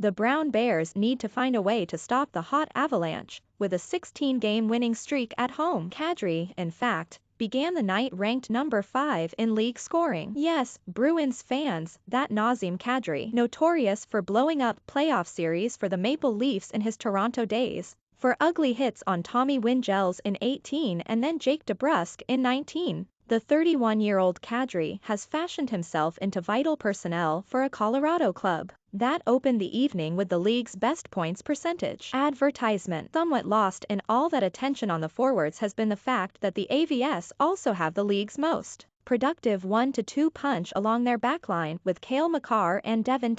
The Brown Bears need to find a way to stop the hot Avalanche, with a 16-game winning streak at home. Kadri, in fact, began the night ranked number 5 in league scoring. Yes, Bruins fans, that Nazim Kadri, notorious for blowing up playoff series for the Maple Leafs in his Toronto days, for ugly hits on Tommy Wingels in 18 and then Jake DeBrusk in 19. The 31-year-old Kadri has fashioned himself into vital personnel for a Colorado club that opened the evening with the league's best points percentage. Advertisement Somewhat lost in all that attention on the forwards has been the fact that the AVS also have the league's most productive 1-2 punch along their backline with Cale, Makar and Devon,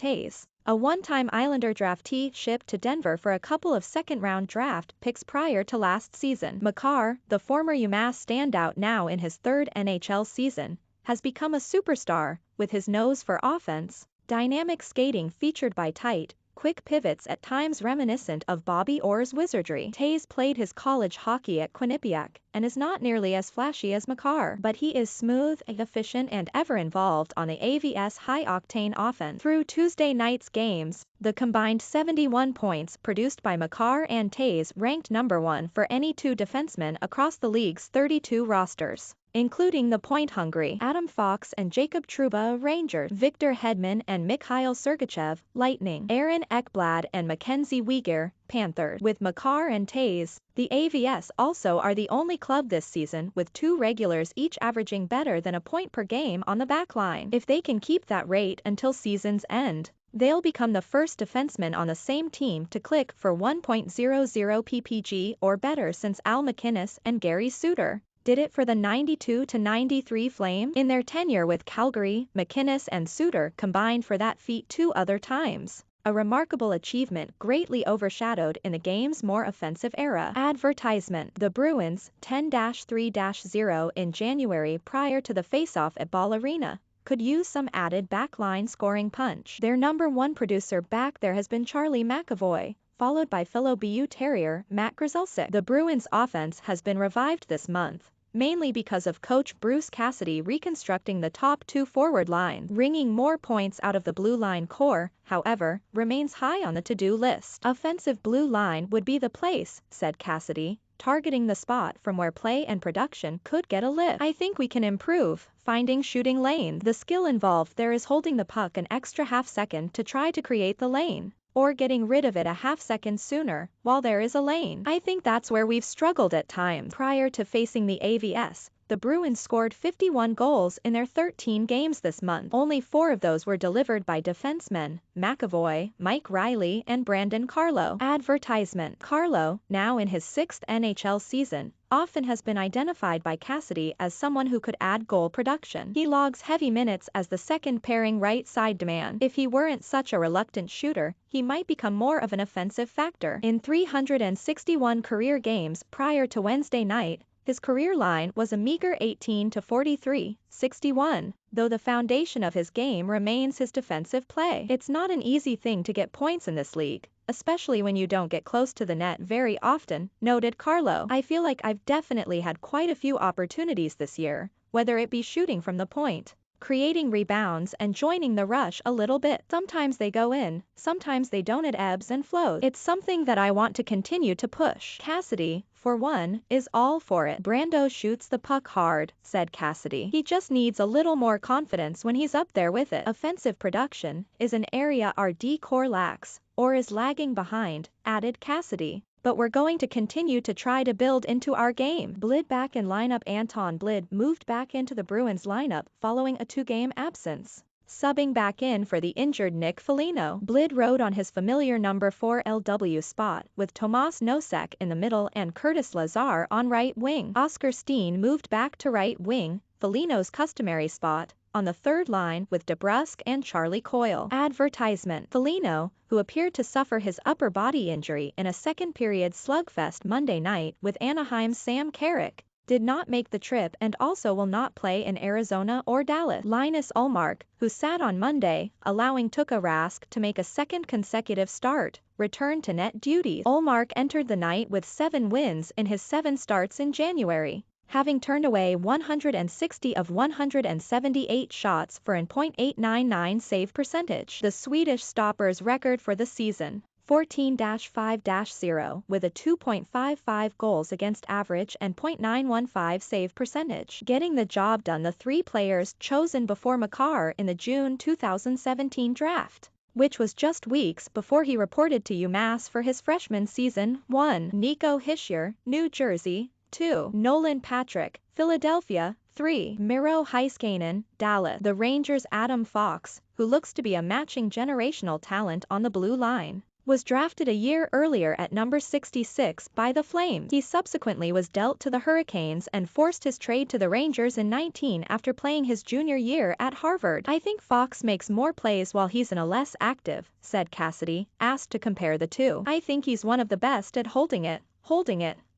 a one-time Islander draftee shipped to Denver for a couple of second-round draft picks prior to last season. Makar, the former UMass standout now in his third NHL season, has become a superstar, with his nose for offense, dynamic skating featured by tight, quick pivots at times reminiscent of Bobby Orr's wizardry. Toews played his college hockey at Quinnipiac and is not nearly as flashy as Makar, but he is smooth, efficient and ever involved on the AVS high-octane offense. Through Tuesday night's games, the combined 71 points produced by Makar and Toews ranked number 1 for any two defensemen across the league's 32 rosters, including the point-hungry Adam Fox and Jacob Trouba, Rangers, Victor Hedman and Mikhail Sergachev, Lightning, Aaron Ekblad and Mackenzie Weegar, Panthers. With Makar and Toews, the AVS also are the only club this season with 2 regulars each averaging better than a point per game on the backline. If they can keep that rate until season's end, they'll become the first defenseman on the same team to click for 1.00 ppg or better since Al MacInnis and Gary Suter did it for the 92-93 Flame. In their tenure with Calgary, MacInnis and Suter combined for that feat 2 other times, a remarkable achievement greatly overshadowed in the game's more offensive era. Advertisement The Bruins, 10-3-0 in January prior to the face-off at Ball Arena, could use some added backline scoring punch. Their number 1 producer back there has been Charlie McAvoy, followed by fellow BU Terrier Matt Grzelcyk. The Bruins' offense has been revived this month, mainly because of coach Bruce Cassidy reconstructing the top 2 forward lines. Wringing more points out of the blue line core, however, remains high on the to-do list. Offensive blue line would be the place, said Cassidy, targeting the spot from where play and production could get a lift. I think we can improve finding shooting lanes. The skill involved there is holding the puck an extra half second to try to create the lane, or getting rid of it a half second sooner while there is a lane. I think that's where we've struggled at times. Prior to facing the AVS, the Bruins scored 51 goals in their 13 games this month. Only 4 of those were delivered by defensemen McAvoy, Mike Riley and Brandon Carlo. Advertisement Carlo, now in his 6th NHL season, often has been identified by Cassidy as someone who could add goal production. He logs heavy minutes as the second pairing right side man. If he weren't such a reluctant shooter, he might become more of an offensive factor. In 361 career games prior to Wednesday night, his career line was a meager 18-43-61, though the foundation of his game remains his defensive play. It's not an easy thing to get points in this league, especially when you don't get close to the net very often, noted Carlo. I feel like I've definitely had quite a few opportunities this year, whether it be shooting from the point, creating rebounds and joining the rush a little bit. Sometimes they go in, sometimes they don't. It ebbs and flows. It's something that I want to continue to push. Cassidy, for one, is all for it. Brando shoots the puck hard, said Cassidy. He just needs a little more confidence when he's up there with it. Offensive production is an area our D-core lacks, or is lagging behind, added Cassidy. But we're going to continue to try to build into our game. Blid back in lineup. Anton Blid moved back into the Bruins lineup following a 2-game absence, subbing back in for the injured Nick Foligno. Blid rode on his familiar number 4 LW spot with Tomas Nosek in the middle and Curtis Lazar on right wing. Oscar Steen moved back to right wing, Foligno's customary spot, on the third line with DeBrusk and Charlie Coyle. Advertisement Foligno, who appeared to suffer his upper body injury in a second-period slugfest Monday night with Anaheim's Sam Carrick, did not make the trip and also will not play in Arizona or Dallas. Linus Ullmark, who sat on Monday, allowing Tuukka Rask to make a second consecutive start, returned to net duties. Ullmark entered the night with 7 wins in his 7 starts in January, having turned away 160 of 178 shots for an .899 save percentage. The Swedish stopper's record for the season, 14-5-0, with a 2.55 goals against average and .915 save percentage. Getting the job done. The three players chosen before Makar in the June 2017 draft, which was just weeks before he reported to UMass for his freshman season. 1. Nico Hischier, New Jersey. 2. Nolan Patrick, Philadelphia. 3. Miro Heiskanen, Dallas. The Rangers' Adam Fox, who looks to be a matching generational talent on the blue line, was drafted a year earlier at number 66 by the Flames. He subsequently was dealt to the Hurricanes and forced his trade to the Rangers in 19 after playing his junior year at Harvard. I think Fox makes more plays while he's in a less active, said Cassidy, asked to compare the two. I think he's one of the best at holding it,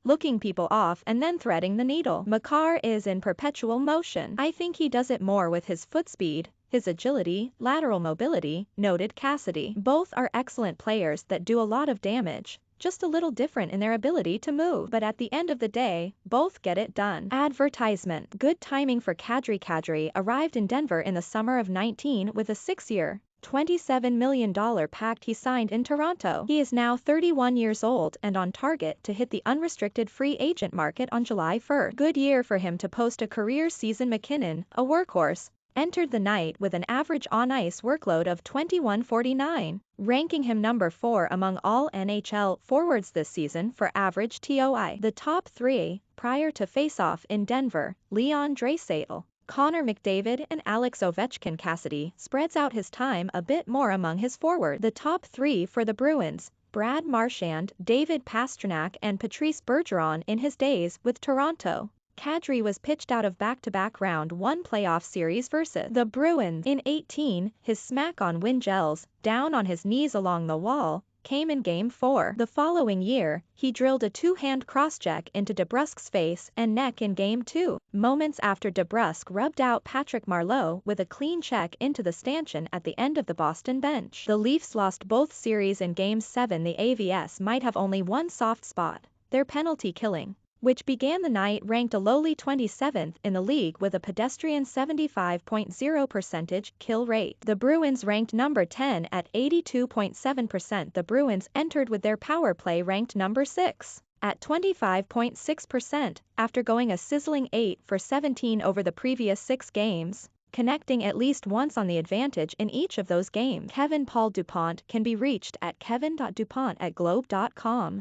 looking people off and then threading the needle. Makar is in perpetual motion. I think he does it more with his foot speed, his agility, lateral mobility, noted Cassidy. Both are excellent players that do a lot of damage, just a little different in their ability to move. But at the end of the day, both get it done. Advertisement. Good timing for Kadri. Kadri arrived in Denver in the summer of 19 with a 6-year, $27 million pact he signed in Toronto. He is now 31 years old and on target to hit the unrestricted free agent market on July 1st. Good year for him to post a career season. McKinnon, a workhorse, entered the night with an average on-ice workload of 21.49, ranking him number 4 among all NHL forwards this season for average TOI. The top three, prior to face-off in Denver, Leon Draisaitl, Connor McDavid and Alex Ovechkin. Cassidy spreads out his time a bit more among his forwards. The top three for the Bruins, Brad Marchand, David Pastrnak and Patrice Bergeron in his days with Toronto. Kadri was pitched out of back-to-back round 1 playoff series versus the Bruins. In 18, his smack on Wingels, down on his knees along the wall, came in Game 4. The following year, he drilled a two-hand cross-check into DeBrusk's face and neck in Game 2, moments after DeBrusk rubbed out Patrick Marleau with a clean check into the stanchion at the end of the Boston bench. The Leafs lost both series in Game 7. The AVS might have only one soft spot, their penalty killing, which began the night ranked a lowly 27th in the league with a pedestrian 75.0% kill rate. The Bruins ranked number 10 at 82.7%. The Bruins entered with their power play ranked number 6 at 25.6% after going a sizzling 8 for 17 over the previous 6 games, connecting at least once on the advantage in each of those games. Kevin Paul Dupont can be reached at kevin.dupont@globe.com.